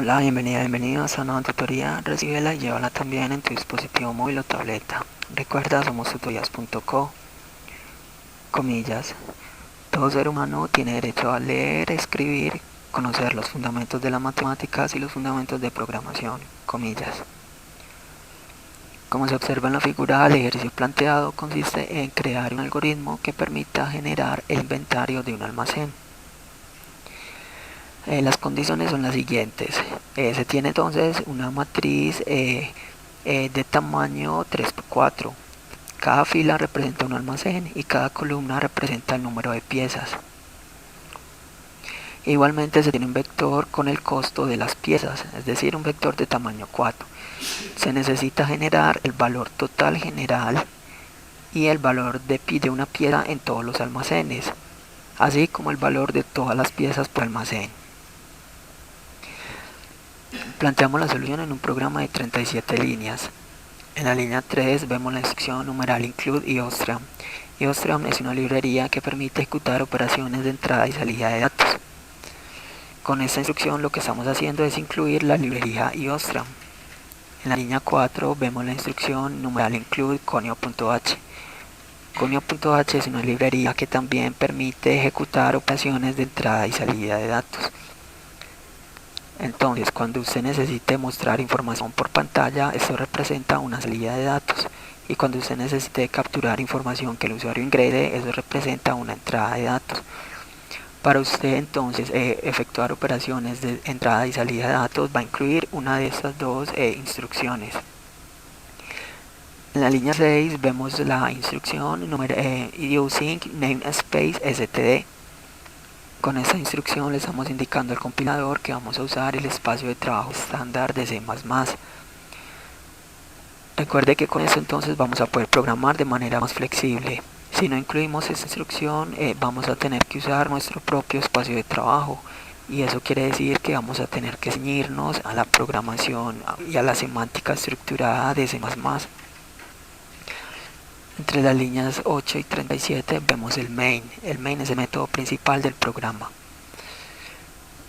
Hola, bienvenidos a una nueva tutoría. Recíbela y llévala también en tu dispositivo móvil o tableta. Recuerda, somos tutorías.co. Comillas. Todo ser humano tiene derecho a leer, escribir, conocer los fundamentos de las matemáticas y los fundamentos de programación. Comillas. Como se observa en la figura, el ejercicio planteado consiste en crear un algoritmo que permita generar el inventario de un almacén. Las condiciones son las siguientes. Se tiene entonces una matriz de tamaño 3×4. Cada fila representa un almacén y cada columna representa el número de piezas. Igualmente se tiene un vector con el costo de las piezas, es decir, un vector de tamaño 4. Se necesita generar el valor total general y el valor de una pieza en todos los almacenes, así como el valor de todas las piezas por almacén. Planteamos la solución en un programa de 37 líneas. En la línea 3 vemos la instrucción numeral include IOSTRAM. IOSTRAM es una librería que permite ejecutar operaciones de entrada y salida de datos. Con esta instrucción lo que estamos haciendo es incluir la librería IOSTRAM. En la línea 4 vemos la instrucción numeral include conio.h. Conio.h es una librería que también permite ejecutar operaciones de entrada y salida de datos. Entonces, cuando usted necesite mostrar información por pantalla, esto representa una salida de datos. Y cuando usted necesite capturar información que el usuario ingrese, eso representa una entrada de datos. Para usted entonces efectuar operaciones de entrada y salida de datos, va a incluir una de estas dos instrucciones. En la línea 6 vemos la instrucción using namespace std. Con esta instrucción le estamos indicando al compilador que vamos a usar el espacio de trabajo estándar de C++. Recuerde que con esto entonces vamos a poder programar de manera más flexible. Si no incluimos esta instrucción, vamos a tener que usar nuestro propio espacio de trabajo. Y eso quiere decir que vamos a tener que ceñirnos a la programación y a la semántica estructurada de C++. Entre las líneas 8 y 37 vemos el main. El main es el método principal del programa.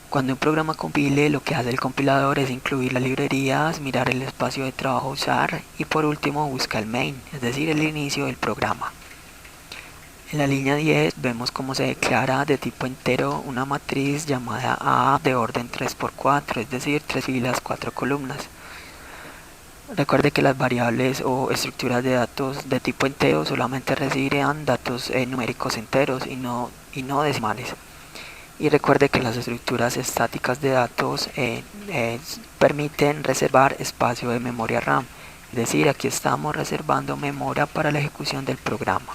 Cuando un programa compile, lo que hace el compilador es incluir las librerías, mirar el espacio de trabajo a usar y por último busca el main, es decir, el inicio del programa. En la línea 10 vemos cómo se declara de tipo entero una matriz llamada A de orden 3×4, es decir, 3 filas, 4 columnas. Recuerde que las variables o estructuras de datos de tipo entero solamente recibirán datos numéricos enteros y no decimales. Y recuerde que las estructuras estáticas de datos permiten reservar espacio de memoria RAM. Es decir, aquí estamos reservando memoria para la ejecución del programa.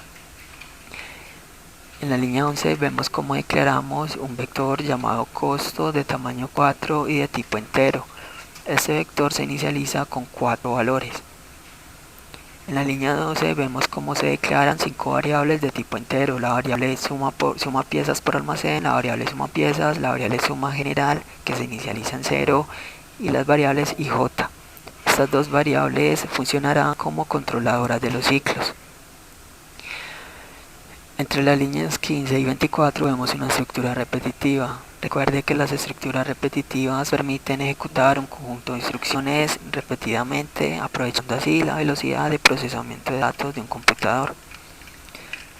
En la línea 11 vemos cómo declaramos un vector llamado costo de tamaño 4 y de tipo entero. Este vector se inicializa con 4 valores. En la línea 12 vemos cómo se declaran 5 variables de tipo entero: la variable suma piezas por almacén, la variable suma piezas, la variable suma general que se inicializa en 0 y las variables IJ. Estas dos variables funcionarán como controladoras de los ciclos. Entre las líneas 15 y 24 vemos una estructura repetitiva. Recuerde que las estructuras repetitivas permiten ejecutar un conjunto de instrucciones repetidamente, aprovechando así la velocidad de procesamiento de datos de un computador.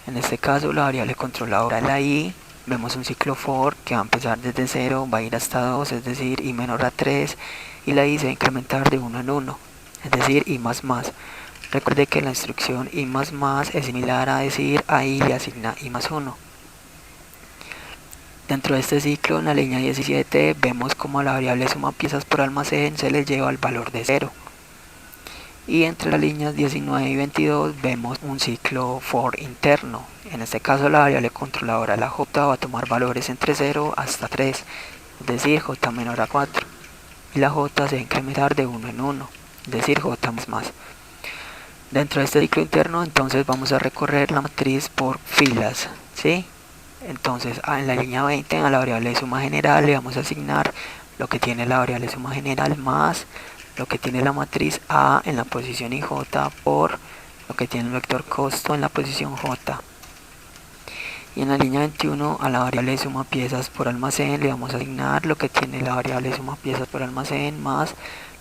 En este caso, la variable controladora es la i. Vemos un ciclo for que va a empezar desde 0, va a ir hasta 2, es decir, i menor a 3, y la i se va a incrementar de 1 en 1, es decir, i más más. Recuerde que la instrucción i más más es similar a decir a i le asigna i más 1. Dentro de este ciclo, en la línea 17, vemos como la variable suma piezas por almacén se le lleva al valor de 0. Y entre las líneas 19 y 22 vemos un ciclo for interno. En este caso, la variable controladora, la j, va a tomar valores entre 0 hasta 3, es decir, j menor a 4. Y la j se va a incrementar de 1 en 1, es decir, j más más. Dentro de este ciclo interno, entonces vamos a recorrer la matriz por filas, ¿sí? Entonces, en la línea 20, a la variable de suma general le vamos a asignar lo que tiene la variable de suma general más lo que tiene la matriz A en la posición IJ por lo que tiene el vector costo en la posición J. Y en la línea 21 a la variable suma piezas por almacén le vamos a asignar lo que tiene la variable suma piezas por almacén más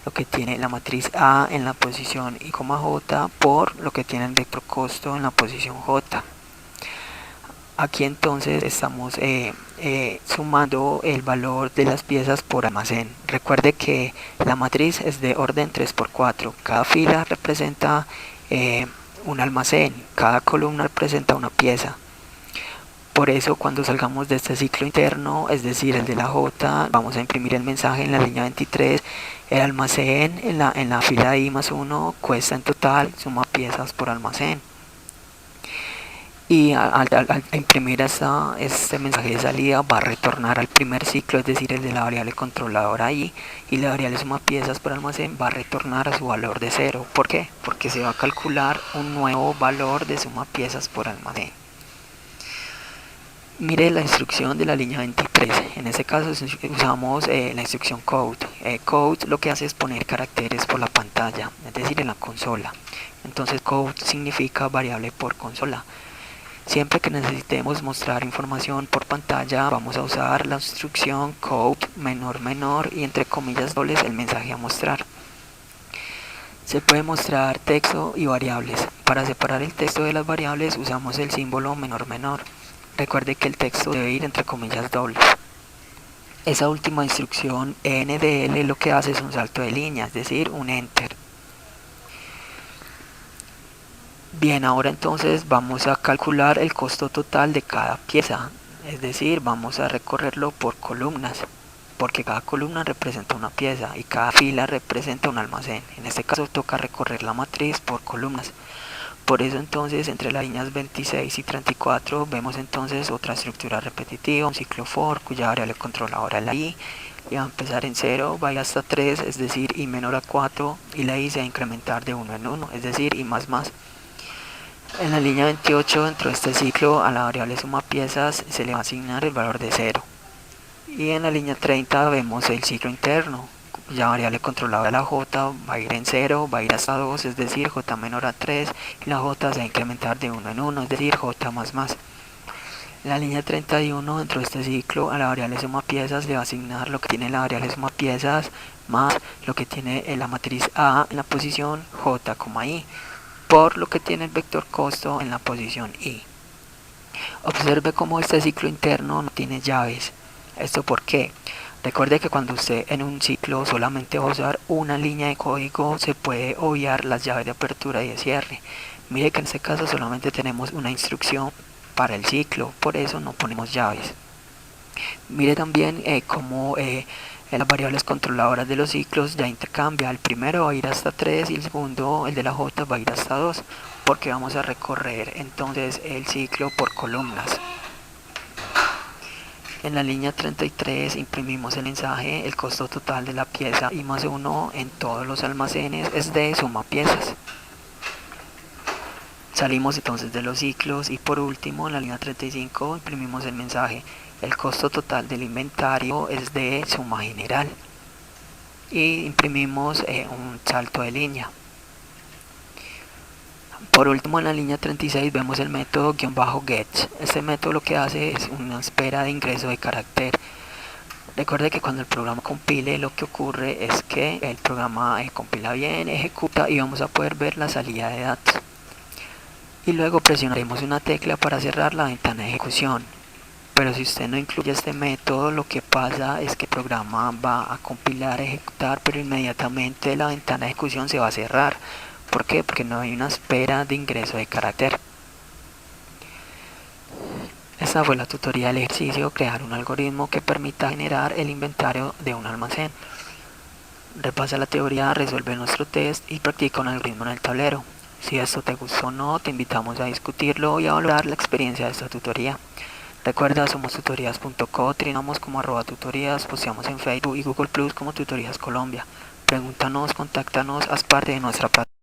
lo que tiene la matriz A en la posición I, J por lo que tiene el vector costo en la posición J. Aquí entonces estamos sumando el valor de las piezas por almacén. Recuerde que la matriz es de orden 3×4. Cada fila representa un almacén, cada columna representa una pieza. Por eso cuando salgamos de este ciclo interno, es decir, el de la J, vamos a imprimir el mensaje en la línea 23. El almacén en la fila I más 1 cuesta en total suma piezas por almacén. Y al imprimir este mensaje de salida va a retornar al primer ciclo, es decir, el de la variable controladora I, y la variable suma piezas por almacén va a retornar a su valor de 0. ¿Por qué? Porque se va a calcular un nuevo valor de suma piezas por almacén. Mire la instrucción de la línea 23. En este caso usamos la instrucción code. Code lo que hace es poner caracteres por la pantalla, es decir, en la consola. Entonces code significa variable por consola. Siempre que necesitemos mostrar información por pantalla, vamos a usar la instrucción code menor y entre comillas dobles el mensaje a mostrar. Se puede mostrar texto y variables. Para separar el texto de las variables usamos el símbolo menor. Recuerde que el texto debe ir entre comillas dobles. Esa última instrucción ENDL lo que hace es un salto de línea, es decir, un enter. Bien, ahora entonces vamos a calcular el costo total de cada pieza, es decir, vamos a recorrerlo por columnas, porque cada columna representa una pieza y cada fila representa un almacén. En este caso toca recorrer la matriz por columnas. Por eso entonces entre las líneas 26 y 34 vemos entonces otra estructura repetitiva, un ciclo for cuya variable controladora es la I, y va a empezar en 0, va a ir hasta 3, es decir, I menor a 4, y la I se va a incrementar de 1 en 1, es decir, I más. En la línea 28, dentro de este ciclo, a la variable suma piezas se le va a asignar el valor de 0. Y en la línea 30 vemos el ciclo interno, cuya variable controlada de la J va a ir en 0, va a ir hasta 2, es decir, J menor a 3, y la J se va a incrementar de 1 en 1, es decir, J más. En la línea 31, dentro de este ciclo, a la variable suma piezas le va a asignar lo que tiene la variable suma piezas más lo que tiene la matriz A en la posición J, I, por lo que tiene el vector costo en la posición I. Observe cómo este ciclo interno no tiene llaves. ¿Esto por qué? Recuerde que cuando usted en un ciclo solamente va a usar una línea de código, se puede obviar las llaves de apertura y de cierre. Mire que en este caso solamente tenemos una instrucción para el ciclo, por eso no ponemos llaves. Mire también cómo las variables controladoras de los ciclos ya intercambia. El primero va a ir hasta 3 y el segundo, el de la J, va a ir hasta 2, porque vamos a recorrer entonces el ciclo por columnas. En la línea 33 imprimimos el mensaje, el costo total de la pieza I más 1 en todos los almacenes es de suma piezas. Salimos entonces de los ciclos y por último en la línea 35 imprimimos el mensaje, el costo total del inventario es de suma general. Y imprimimos un salto de línea. Por último en la línea 36 vemos el método "get". Este método lo que hace es una espera de ingreso de carácter. Recuerde que cuando el programa compile lo que ocurre es que el programa compila bien, ejecuta y vamos a poder ver la salida de datos. Y luego presionaremos una tecla para cerrar la ventana de ejecución. Pero si usted no incluye este método, lo que pasa es que el programa va a compilar, ejecutar, pero inmediatamente la ventana de ejecución se va a cerrar. ¿Por qué? Porque no hay una espera de ingreso de carácter. Esta fue la tutoría del ejercicio, crear un algoritmo que permita generar el inventario de un almacén. Repasa la teoría, resuelve nuestro test y practica un algoritmo en el tablero. Si esto te gustó o no, te invitamos a discutirlo y a valorar la experiencia de esta tutoría. Recuerda, somos tutorías.co, trinamos como @tutorías, posteamos en Facebook y Google Plus como Tutorías Colombia. Pregúntanos, contáctanos, haz parte de nuestra plataforma.